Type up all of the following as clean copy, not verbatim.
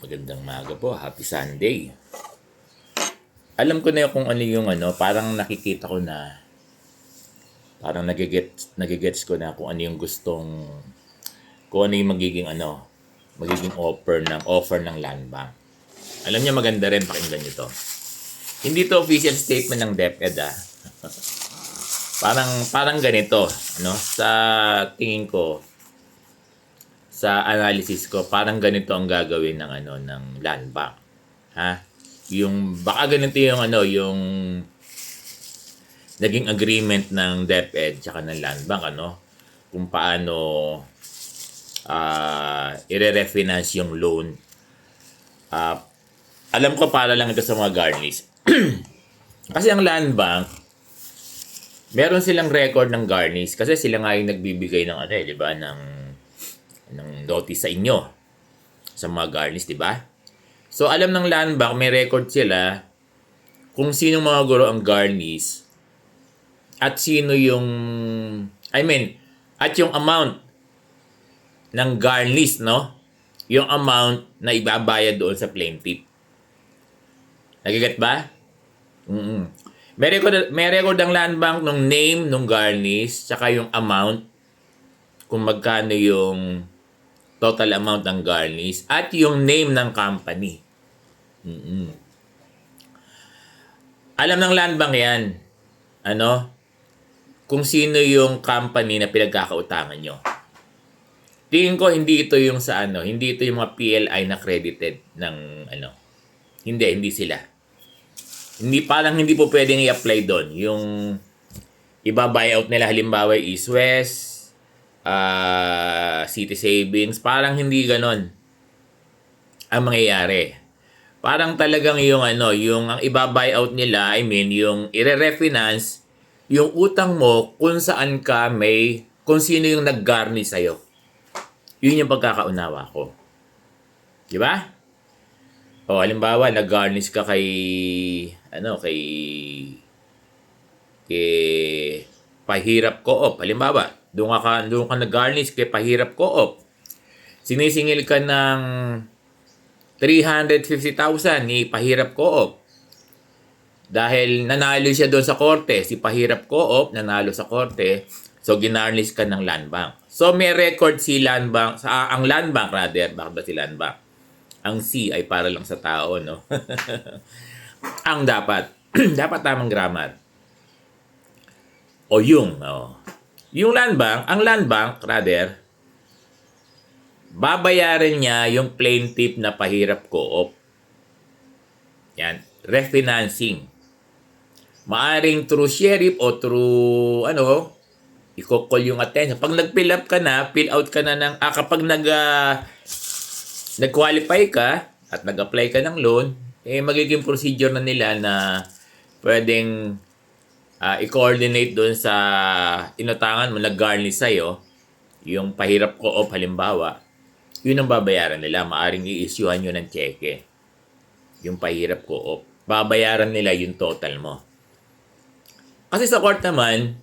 Magandang maga po. Happy Sunday. Alam ko na kung ano yung parang nakikita ko na, parang nagigets ko na kung ano yung kung ano yung magiging offer ng land bank. Alam niyo maganda rin pakinggan niyo to. Hindi to official statement ng DepEd Parang ganito, sa tingin ko, sa analysis ko, parang ganito ang gagawin ng land bank. Ha? Baka ganito yung naging agreement ng DepEd tsaka ng land bank, kung paano i-refinance yung loan. Alam ko para lang ito sa mga garnis. Kasi ang land bank, meron silang record ng garnis kasi sila nga yung nagbibigay ng di ba, ng notice sa inyo sa mga garnis, di ba? So alam ng land bank, may record sila kung sino mga guro ang garnis at sino yung at yung amount ng garnis, yung amount na ibabayad doon sa plaintiff. Nagiget ba? May record ang land bank ng name ng garnis tsaka yung amount kung magkano yung total amount ng garnis at yung name ng company. Alam ng land bank yan. Kung sino yung company na pinagkakautangan nyo. Tingin ko hindi ito yung hindi ito yung mga PLI na credited ng Hindi sila. Hindi po pwedeng i-apply doon. Yung iba-buyout nila halimbawa East West, City Savings, parang hindi ganon ang mangyayari. Parang talagang yung ang iba-buyout nila, yung i-refinance yung utang mo kung saan kung sino yung nag-garnish sa'yo. Yun yung pagkakaunawa ko. Di ba? O, halimbawa, nag-garnish ka kay Pahirap Co-op. Halimbawa, doon ka nag-garnish kay Pahirap Co-op. Sinisingil ka ng 350,000 ni Pahirap Co-op. Dahil nanalo siya doon sa korte, si Pahirap Co-op nanalo sa korte, so ginarnish ka ng land bank. So may record si land bank, ang land bank rather, bakit ba si land bank? Ang C ay para lang sa tao, Ang dapat, dapat tamang grammar. Yung land bank, ang land bank rather, babayaran niya yung plaintiff na Pahirap Co-op. Yan, refinancing. Maaring through sheriff o through i-call yung attention. Pag nag-fill out ka na kapag nag-qualify ka at nag-apply ka ng loan, magiging procedure na nila na pwedeng i-coordinate doon sa inutangan mo, nag-garnish sa'yo, yung Pahirap Co-op halimbawa, yun ang babayaran nila. Maaring i-issuehan nyo ng cheque. Yung Pahirap Co-op. Babayaran nila yung total mo. Kasi sa court naman,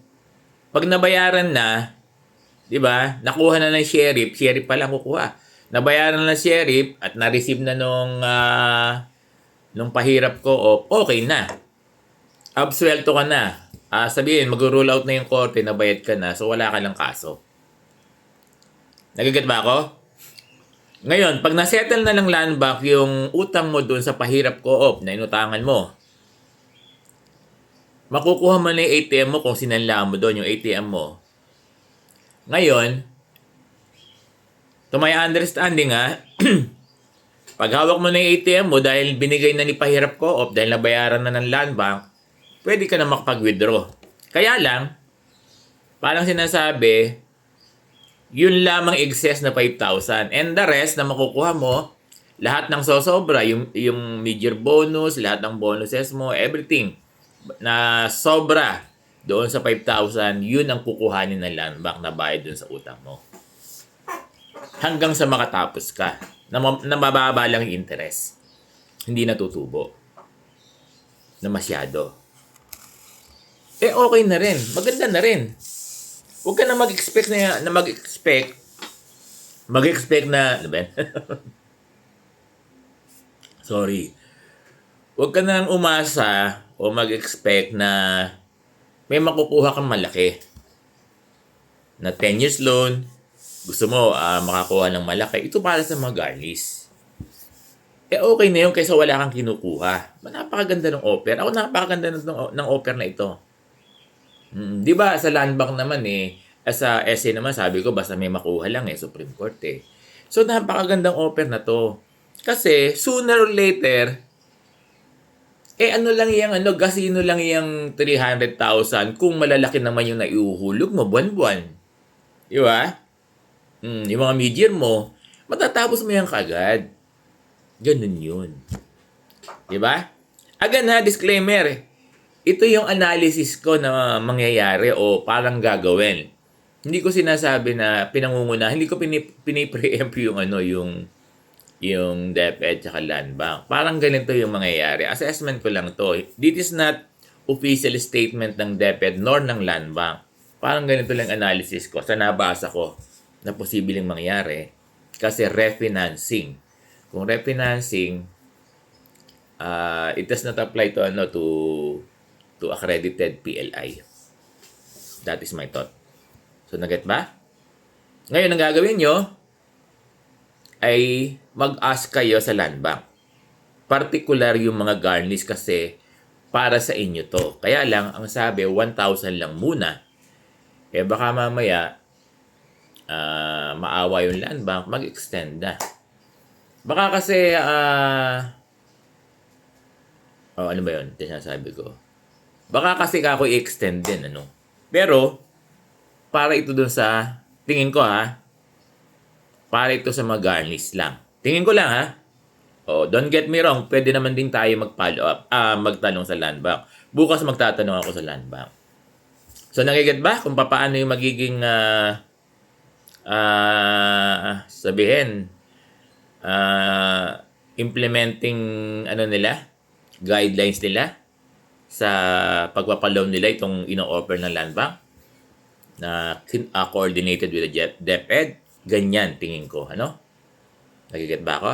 pag nabayaran na, di ba, nakuha na ng sheriff pa lang kukuha. Nabayaran na ng sheriff at na-receive na nung Pahirap Co-op, okay na. Absuelto ka na. Sabihin, mag-rule out na yung korte, nabayad ka na, so wala ka lang kaso. Nagiget ba ako? Ngayon, pag nasettle na ng land bank yung utang mo doon sa Pahirap Co-op na inutangan mo, makukuha mo na yung ATM mo kung sinanla mo doon, yung ATM mo. Ngayon, to my understanding pag hawak mo na yung ATM mo dahil binigay na ni Pahirap Co-op, dahil nabayaran na ng land bank, pwede ka na makapag-withdraw. Kaya lang, parang sinasabi, yun lamang excess na 5,000. And the rest na makukuha mo, lahat ng sosobra, yung major bonus, lahat ng bonuses mo, everything na sobra doon sa 5,000, yun ang kukuhanin ng land bank na bayad doon sa utang mo. Hanggang sa makatapos ka, na mababa lang yung interest. Hindi natutubo. Na masyado. Okay na rin. Maganda na rin. Huwag ka na mag-expect mag-expect na, Sorry. Huwag ka nang umasa o mag-expect na may makukuha kang malaki. Na 10 years loan, gusto mo makakuha ng malaki. Ito para sa mga garnis. Okay na yun kaysa wala kang kinukuha. Napakaganda ng offer. Ako napakaganda ng offer na ito. Di ba sa land bank naman sa essay naman sabi ko basta may makuha lang Supreme Court So napakagandang offer na to. Kasi sooner or later, ano lang gasino lang yung 300,000 kung malalaki naman yung naiuhulog mo buwan-buwan. Di ba? Yung mga mid-year mo, matatapos mo yan kagad. Ganun yun. Di ba? Again disclaimer. Ito yung analysis ko na mangyayari o parang gagawin. Hindi ko sinasabi na pinangunguna, hindi ko pinipreempt yung DepEd at Land Bank. Parang ganito yung mangyayari. Assessment ko lang to. This is not official statement ng DepEd nor ng Land Bank. Parang ganito lang analysis ko sa nabasa ko na posibleng mangyari. Kasi refinancing. Kung refinancing, it does not apply to accredited PLI. That is my thought. So, naget ba? Ngayon, ang gagawin nyo ay mag-ask kayo sa Land Bank. Particular yung mga garnish kasi para sa inyo to. Kaya lang, ang sabi, 1,000 lang muna. Baka mamaya, maawa yung Land Bank, mag-extend na. Baka kasi, ano ba yun? Ito sinasabi ko. Baka kasi ako i-extend din, Pero, para ito dun sa, tingin ko para ito sa mga garnish lang. Tingin ko lang don't get me wrong, pwede naman din tayo mag-follow up, magtanong sa Land Bank. Bukas magtatanong ako sa Land Bank. So, nagiget ba kung paano yung magiging, sabihin, implementing, guidelines nila sa pagpapaloan nila itong ino-offer ng Land Bank na coordinated with the DepEd. Ganyan, tingin ko. Nagiget ba ako?